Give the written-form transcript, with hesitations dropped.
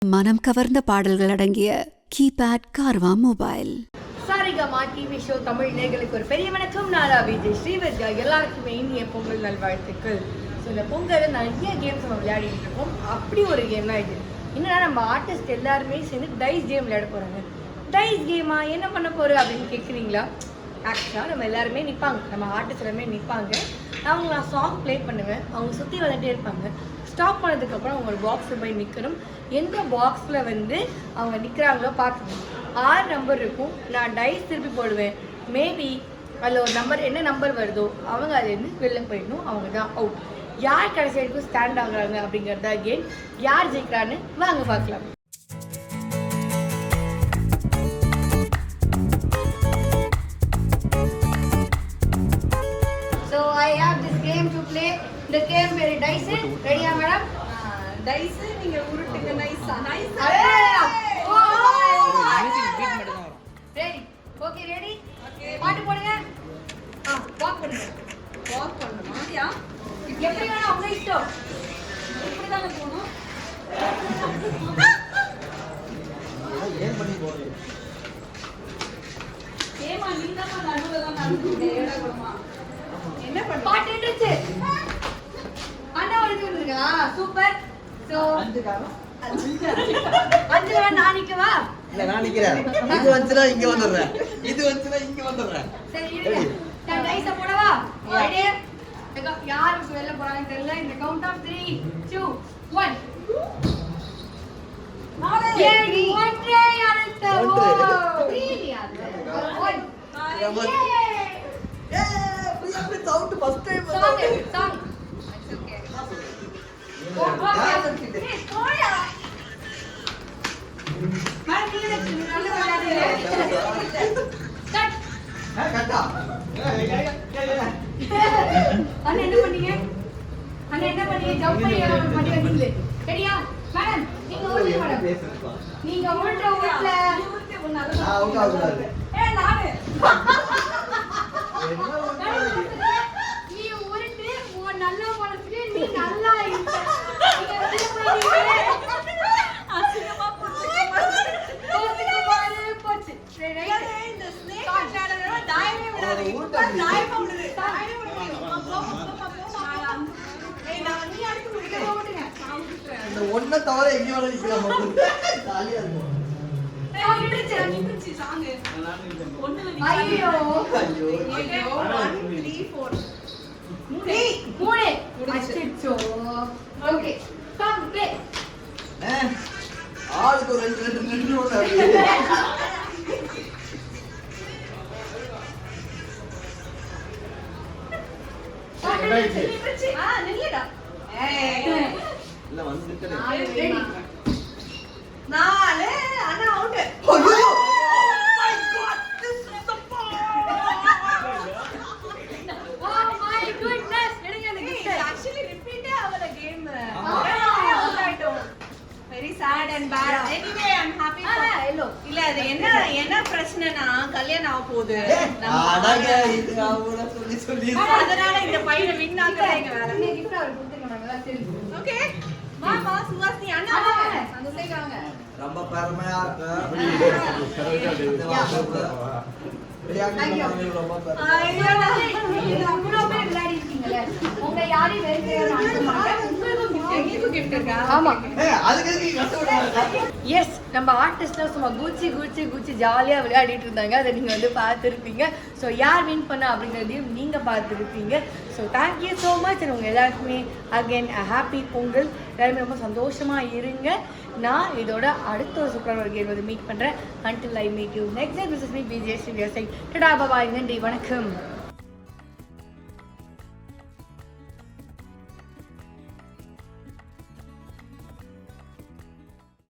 மனம் கவர்ந்த பாடல்கள் அடங்கிய keypad Carvaan mobile. Saregama TV show Tamil நேயர்களுக்கு ஒரு பெரிய வணக்கம். நான் விஜய் ஸ்ரீவர்கா. எல்லாருக்குமே இனிய பொங்கல் நல்வாழ்த்துக்கள். ஸோ இந்த பொங்கல் நிறைய கேம்ஸ் நம்ம விளையாடிட்டு இருக்கோம். அப்படி ஒரு கேம் தான் இது. என்னன்னா நம்ம ஆர்டிஸ்ட் எல்லாருமே சேர்ந்து டைஸ் கேம் விளையாட போகிறாங்க. டைஸ் கேமா என்ன பண்ண போகிற அப்படின்னு கேட்குறீங்களா? ஆக்சுவலாக நம்ம எல்லாருமே நிற்பாங்க, நம்ம ஆர்டிஸ்ட் எல்லாமே நிற்பாங்க. நான் சாங் ப்ளே பண்ணுவேன், அவங்க சுற்றி விளையாண்டே இருப்பாங்க. ஸ்டாப் பண்ணதுக்கப்புறம் அவங்க ஒரு பாக்ஸில் போய் நிற்கணும். எந்த பாக்ஸில் அவங்க நிற்கிறாங்களோ பார்க்கணும். 6 நம்பர் இருக்கும். நான் டைஸ் திருப்பி போடுவேன். மேபி அதில் ஒரு நம்பர் என்ன நம்பர் வருதோ அவங்க அதுலேருந்து வெளில போயிடணும். அவங்க தான் அவுட். யார் கடைசி வரைக்கும் ஸ்டாண்ட் ஆகுறாங்க அப்படிங்கிறதா கேம். யார் ஜெயிக்கிறான்னு வாங்க பார்க்கலாம். So I have this game to play. The game very dice. Ready, madam? Dice நீங்க உருட்டுங்க. நைஸா நைஸா. ரெடி. Okay ready. பாட்டு போடுங்க. வாக் பண்ணுங்க. வாக் பண்ணனுமா? யா எப்படி வேணா உங்க இஷ்டம். இப்படி தான போணும். ஏன் பண்ணி போறது? ஏமா நீங்க தான் நடுவுல தான் நடந்துட்டே ஏடா என்ன பண்ண? பாட்டு எடுத்து. அண்ணா வந்துருக்கா? சூப்பர். சோ 5 நான் நிக்கவா? இல்ல நான் நிக்கிறேன். இது வந்துனா இங்க வந்துறேன். இது வந்துனா இங்க வந்துறேன். சரி இருங்க. நான் டைஸ் போடவா? ரெடி? யாருக்கு வெளில போறாங்க தெரியல. இந்த கவுண்ட் ஆஃப் 3 2 1. ஏடி ஒன்றே அடுத்த sound first time song it's okay. அண்ணா என்ன பண்ணீங்க? ஜம்ப் பண்ணி வந்தீங்களே. ரெடியா? மேடம் நீங்க ஓடுங்க மேடம். நீங்க ஓடுற ஓட்ல அவுட் ஆகுறாரு. நானு நீ உருட்டு உன் நல்ல மனசுக்கு நீ நல்லா இருக்க. நீங்க வெளிய போறீங்க. அசிங்கமா போச்சு. போச்சு. சரி இந்த ஸ்னேக் விளையாடுறத தாயமே விளையாடுறீங்க. தாயமா விடுது. தாயமே விடுறீங்க. நான் நீ அடுத்து முடிக்க ஓடுங்க. நான் விட்டுறேன். இந்த ஒண்ண தவிர எங்க வேணா நிக்கலாம் போகுது. ஜாலியா இருக்கும். நின்னுச்சு சாங். ஒண்ணுல ஐயோ ஐயோ 1 3 4 மூணு அச்சச்சோ. Okay song play. ஆளுக்கு ஒரு ரெண்டு ஓட அப்படியே. நில்லுடா. இல்ல வந்துட்டே. ரெடி. 4 அண்ணா அவுட். ஐயோ Oh my goodness. எடுங்க அந்த gift. Actually repeat ஆவல கேம். ஆமா. Very sad and bad. Anyway, I'm happy for hello. இல்ல அது என்ன பிரச்சனைனா கல்யாணம் ஆக போகுது. அடங்க இது அவள சொல்லி அதனால இந்த பையனை வின் ஆக்குறது எங்க வேலை. என்ன gift அவர் கொடுத்துருக்காங்க சரி. ஓகே. மாமா சுவாசினி அண்ணா அந்த சைடு வாங்க. ரொம்ப பெருமையா இருக்கு. ரொம்ப பெருமையா. நீங்க அவ்வளவு பேர் விளையாடி இருக்கீங்களே. உங்க யாரையும் வெறுக்கவே மாட்டேன். உங்களுக்கு gift இருக்கா? ஆமா. அதுக்கு எதுக்கு கஷ்டப்படுறாங்க? எஸ் நம்ம ஆர்டிஸ்ட்லாம் சும்மா குச்சி ஜாலியாக விளையாடிட்டு இருந்தாங்க. அதை நீங்கள் பார்த்துருப்பீங்க. ஸோ யார் வின் பண்ணா அப்படிங்கிறதையும் நீங்கள் பார்த்துருப்பீங்க. So thank you so much. உங்கள் எல்லாருக்குமே அகெயின் ஹாப்பி பொங்கல். எல்லாருமே ரொம்ப சந்தோஷமாக இருங்க. நான் இதோட அடுத்த ஒரு சூப்பரான ஒரு கேம் மீட் பண்ணுறேன். Until I meet you next. This is me Vijay Sri. Tata bye. நன்றி வணக்கம்.